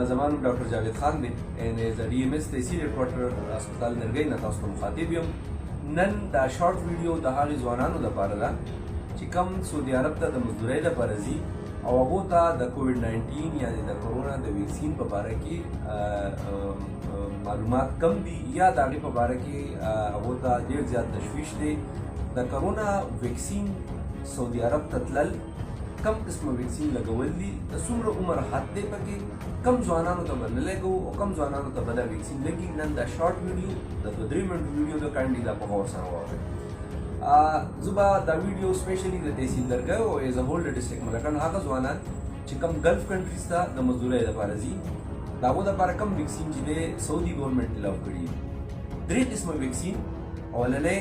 زمان ډاکټر جاوید خان دی ان از ډي ام اس تحصیل هډکوارټر هسپتال نرګی نه تاسو ته مخاطب یم. نن دا شارټ ویډیو د هغې ځوانانو لپاره ده چې کم سعودي عرب ته د مزدورۍ لپاره ځي او هغو ته د کووډ 19 یعنې د کرونا د ویکسین په باره کې معلومات کم دي یا د هغې په باره کې هغو ته ډېر زیات تشویش دی. د کرونا ویکسین سعودي عرب ته تلل، کم قسمه ویکسین لګول دي، د څومره عمر حد دی پکې، کم ځوانانو ته به نه لګو او کم ځوانانو ته به دا ویکسین لګي. نن دا شارټ ویډیو د 2-3 منټو ویډیو د کاینډلي دا په غور سره واورئ. زه به دا ویډیو سپیشلی د تحصیل درګۍ او ایز ا هول د ډسټرکټ ملکن هغه ځوانان چې کم ګلف کنټریز ته د مزدورۍ لپاره ځي د هغو دپاره کم ویکسین چې دی سعودي ګورنمنټ الاو کړي. 3 قسمه ویکسین. اولنی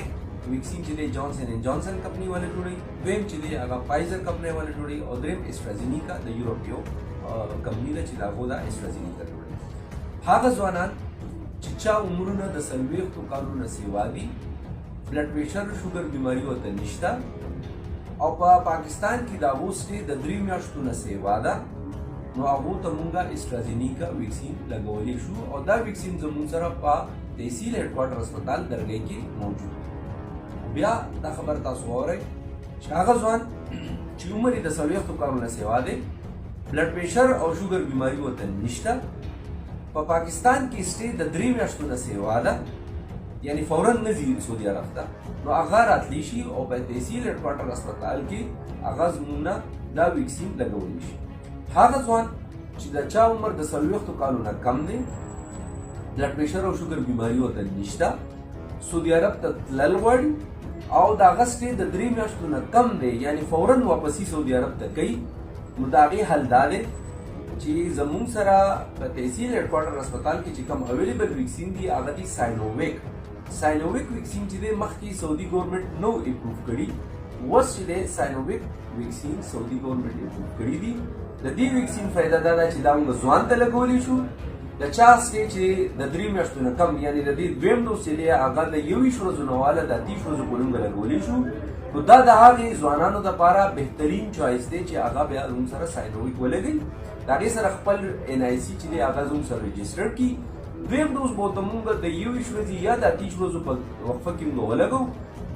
ویکسین چې دی جانسن اینڈ جانسن کمپنی والے جوړوي، دویم چې دی هغه فایزر کمپنی والے جوړوي او دریم اسټرازینیکا د یوروپیو کمپنی ده چې د هغو دا اسټرازینیکا جوړوي. هغه ځوانان چې چا عمرونه د 40 کالونو سیوا دي، بلډ پریشر شوګر بیماری ورته نشته او په پاکستان کې د هغو سټې د 3 میاشتو نه سیوا ده، نو هغو ته مونږه اسټرازینیکا ویکسین لګولی شو او دا ویکسین زموږ سره په تحصیل هډکوارټر هسپتال درګۍ کې موجود. بیا دا خبر تاسو واورئ چې هغه ځوان چې عمر یې د 40 کالونو نه سیوا دی، بلډ پریشر او شوګر بیماری ورته نشته، په پاکستان کې سټې د 3 میاشتو نه سیوا ده، یعنی فوراً نه ځي سعودي عرب ته، نو هغه راتلی شي او په تحصیل هډکوارټر هسپتال کې هغه زموږ نه دا ویکسین لګولی شي. هغه ځوان چې د چا عمر د 40 کالو نه کم دی، بلډ پریشر او شوګر بیماری ورته نشته، سعودي عرب ته تلل غواړي او د هغه سټې د 3 میاشتو نه کم دی، یعنی فوراً واپسي سعودي عرب ته کوي، نو د هغې حل دا دی چې زموږ سره په تحصیل هډکوارټر هسپتال کې چې کوم اویلیبل ویکسین دي هغه دي ساینوویک ویکسین چې دی مخکې سعودي ګورنمنټ نو اپروف کړي، اوس چې دی ساینوویک ویکسین سعودي ګورنمنټ اپروف کړي دي. د دې ویکسین فایده دا ده چې دا موږ ځوان ته لګولی شو، د چا سټې چې د 3 میاشتو نه کم یعنی د دې دویم ډوز چې دی هغه د 21 ورځو نه واله د 30 ورځو پورې موږ لګولی شو، نو دا د هغې ځوانانو دپاره بهترین چوایس دی چې هغه بیا زموږ سره ساینوویک ولګوي، د هغې سره خپل NIC چې دی هغه زموږ سره رجسټر کړي. دویم ډوز به ورته موږ د 21 ورځې یا د 30 ورځو په وقفه کې موږ ولګو،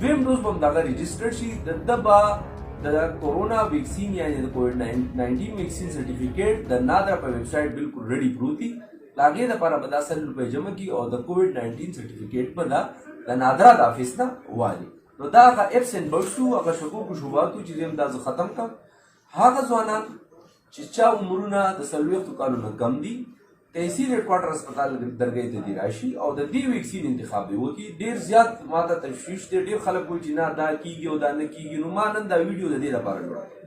دویم ډوز به هم د هغه رجسټر شي، ده به د کورونا ویکسین یعنې د کووډ 19 ویکسین سرټیفیکیټ د نادرا په ویب سایټ بالکل ریډي پروت دي، د هغې دپاره به دا 100 روپۍ جمع کړي او د کووډ 19 سرټیفیکیټ به د نادرا د آفس نه والي. نو دا هغه اپس اینډ بټس وو، هغه شکوکو شبهات وو چې زه هم دا زه ختم کړم. هغه ځوانان چې چا عمرونه د 40 کالو نه کم دي، تحصیل هډکوارټر هسپتال درګۍ ته دي راشي او د دې ویکسین انتخاب یې وکړي. ډېر زیات ما ته تشویش دی، ډېر خلک وایي چې نه دا کېږي او دا نه کېږي، نو ما نن دا ویډیو د دې لپاره جوړه کړې.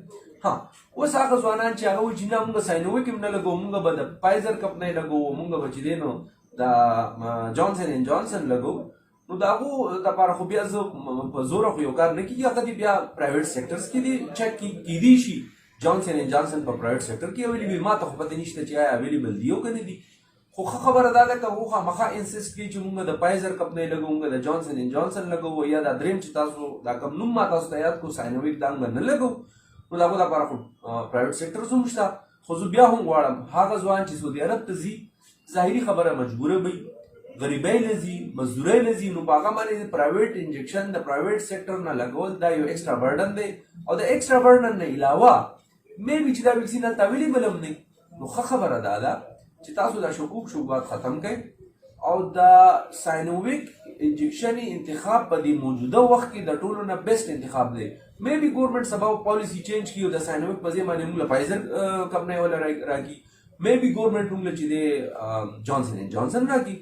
اوس هغه ځوانان چې هغه وایي چې نه موږ ساینوویک هم نه لګوو، موږ به د فایزر کمپنۍ لګوو، موږ به چې دی نو د جانسن اینډ جانسن لګوو، نو د هغو دپاره خو بیا زه په زوره خو یو کار نه کېږي، هغه دې بیا پرایویټ سیکټرز کې دي چک کېدی شي جانسن اینډ جانسن په پرایویټ سیکټر کې اویلیبل، ما ته خو پته نشته چې آیا اویلیبل دي او که نه دي، خو ښه خبره دا ده که هغو خامخا انسسټ کوي چې موږ د فایزر کمپنۍ لګوو، موږ د جانسن اینډ جانسن لګوو، یا دا دریم چې تاسو دا کوم نوم ما تاسو ته یاد کړو ساینوویک دا موږ نه لګوو، نو د هغو لپاره خو پرایویټ سیکټرز هم شته. خو زه بیا هم غواړم هغه ځوان چې سعودي عرب ته ځي، ظاهري خبره مجبوره به غریبۍ له ځي، مزدورۍ له ځي، نو په هغه باندې د پرایویټ انجکشن د پرایویټ سیکټر نه لګول دا یو ایکسټرا برډن دی او د ایکسټرا برډن نه علاوه میبي چې دا ویکسین هلته اویلیبل هم دی. نو ښه خبره دا ده چې تاسو دا شکوک شبهات ختم کړئ او د ساینوویک انجکشن انتخاب په دې موجوده وخت کې د ټولو نه بیسټ انتخاب دی. میبي ګورنمنټ سبا پالیسی چینج کړي او د ساینوویک په ځای باندې موږ له فایزر کمپنۍ والا راکړي، میبي ګورنمنټ موږ له چې دی جانسن اینډ جانسن راکړي.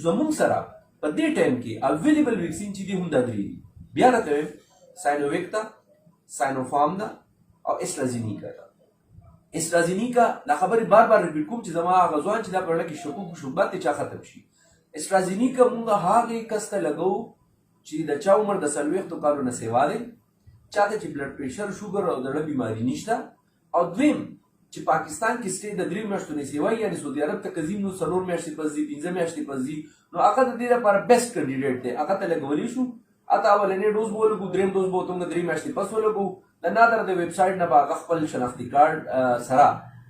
زموږ سره په دې ټایم کې اویلیبل ویکسین چې دي هم دا 3 دي. بیا راته وایم ساینوویک ده، ساینوفارم ده او اسټرازینیکا ده. اسټرازینیکا دا خبرې بار بار ریپیټ کوم چې زما هغه ځوان چې دا په اړه کې شکوک شبهات یې چا ختم شي. اسټرازینیکا موږ هغې کس ته لګوو چې د چا عمر د 40 کالو نه سیوا دی، چاته چې بلډ پریشر شوګر او د زړه بیماري نشته، او دویم چې پاکستان کې سټې د 3 میاشتو نه سیوا یعنې سعودي عرب ته که ځي نو 4 میاشتې پس ځي، 15 میاشتې پس ځي، نو هغه د دې لپاره بیسټ کینډیډیټ دی، هغه ته لګولی شو. اته اولنی ډوز به ولګو، دریم ډوز به ورته موږ 3 میاشتې پس ولګو، د نادر د ویب سایټ نه به هغه خپل شناختي کارډ سره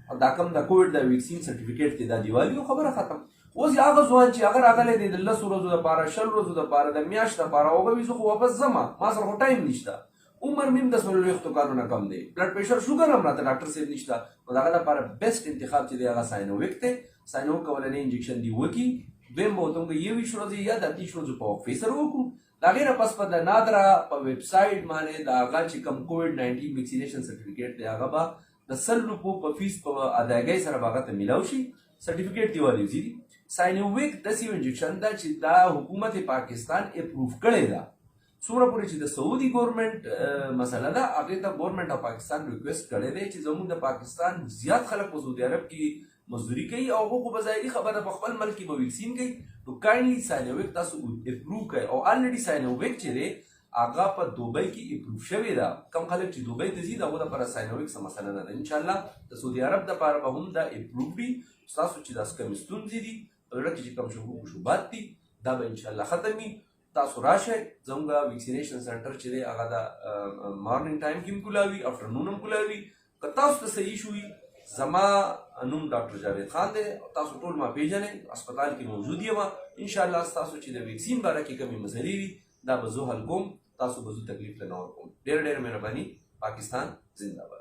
او دا کم د کووډ د ویکسین سرټیفیکیټ دی دا دیوالي خبره ختم. اوس هغه ځوان چې هغه راغلی دی د 10 ورځو دپاره 20 ورځو دپاره د میاشت دپاره هغه وایي زه خو واپس ځمه ما سره خو ټایم نشته عمر مې هم د 40 کالو نه کم دی بلډ پریشر شوګر هم راته ډاکټر صاحب نشته نو د هغه لپاره بیسټ انتخاب چې دی هغه ساینوویک دی. ساینوویک اولنی انجکشن دی وکړي دویم به ورته موږ 21 ورځې یا د 30 ورځو په وقفې سره وکړو. د هغې نه پس په د نادره په ویب سایټ باندې د هغه چې کوم کووډ 19 ویکسینیشن سرټیفیکیټ دی هغه به د 100 روپو په فیس په ادایګۍ سره به هغه ته میلاو شي سرټیفیکیټ دی والی وزیري. ساینوویک داسې انجکشن ده چې دا حکومت پاکستان اپروف کړی ده څومره پورې چې د سعودي ګورنمنټ مسله ده هغې ته ګورنمنټ اف پاکستان ریکویسټ کړی دی چې زموږ د پاکستان زیات خلک په سعودي عرب کې مزدوري کوي او هغه خو به ظاهري خبره په خپل ملک کې به ویکسین کوي نو کاینلی ساینوویک تاسو اپروف کړئ او الریډي ساینوویک چې دی هغه په دوبۍ کې اپروف شوی ده. کم خلک چې دوبۍ ته ځي د هغو دپاره ساینوویک څه مسله نه ده. انشاءالله د سعودي عرب دپاره به هم دا اپروف وي. ستاسو چې داسې کومې ستونزې دي په زړه کې چې کوم شکوک و شبهات دي دا به انشاءالله ختم وي. تاسو راشئ زموږ ویکسینیشن سنټر چې دی هغه د مارننګ ټایم کې هم کلاوي افټرنون هم کلاوي. که تاسو ته صحیح شوي زما نوم ډاکټر جاوید خان دی تاسو ټول ما پیژنئ هسپتال کې موجود یم. انشاءالله ستاسو چې د ویکسین باره کې کومې مسلې وي دا به زه حل کوم تاسو به زه تکلیف له نه ورکوم. ډېره ډېره مهرباني. پاکستان زنده باد.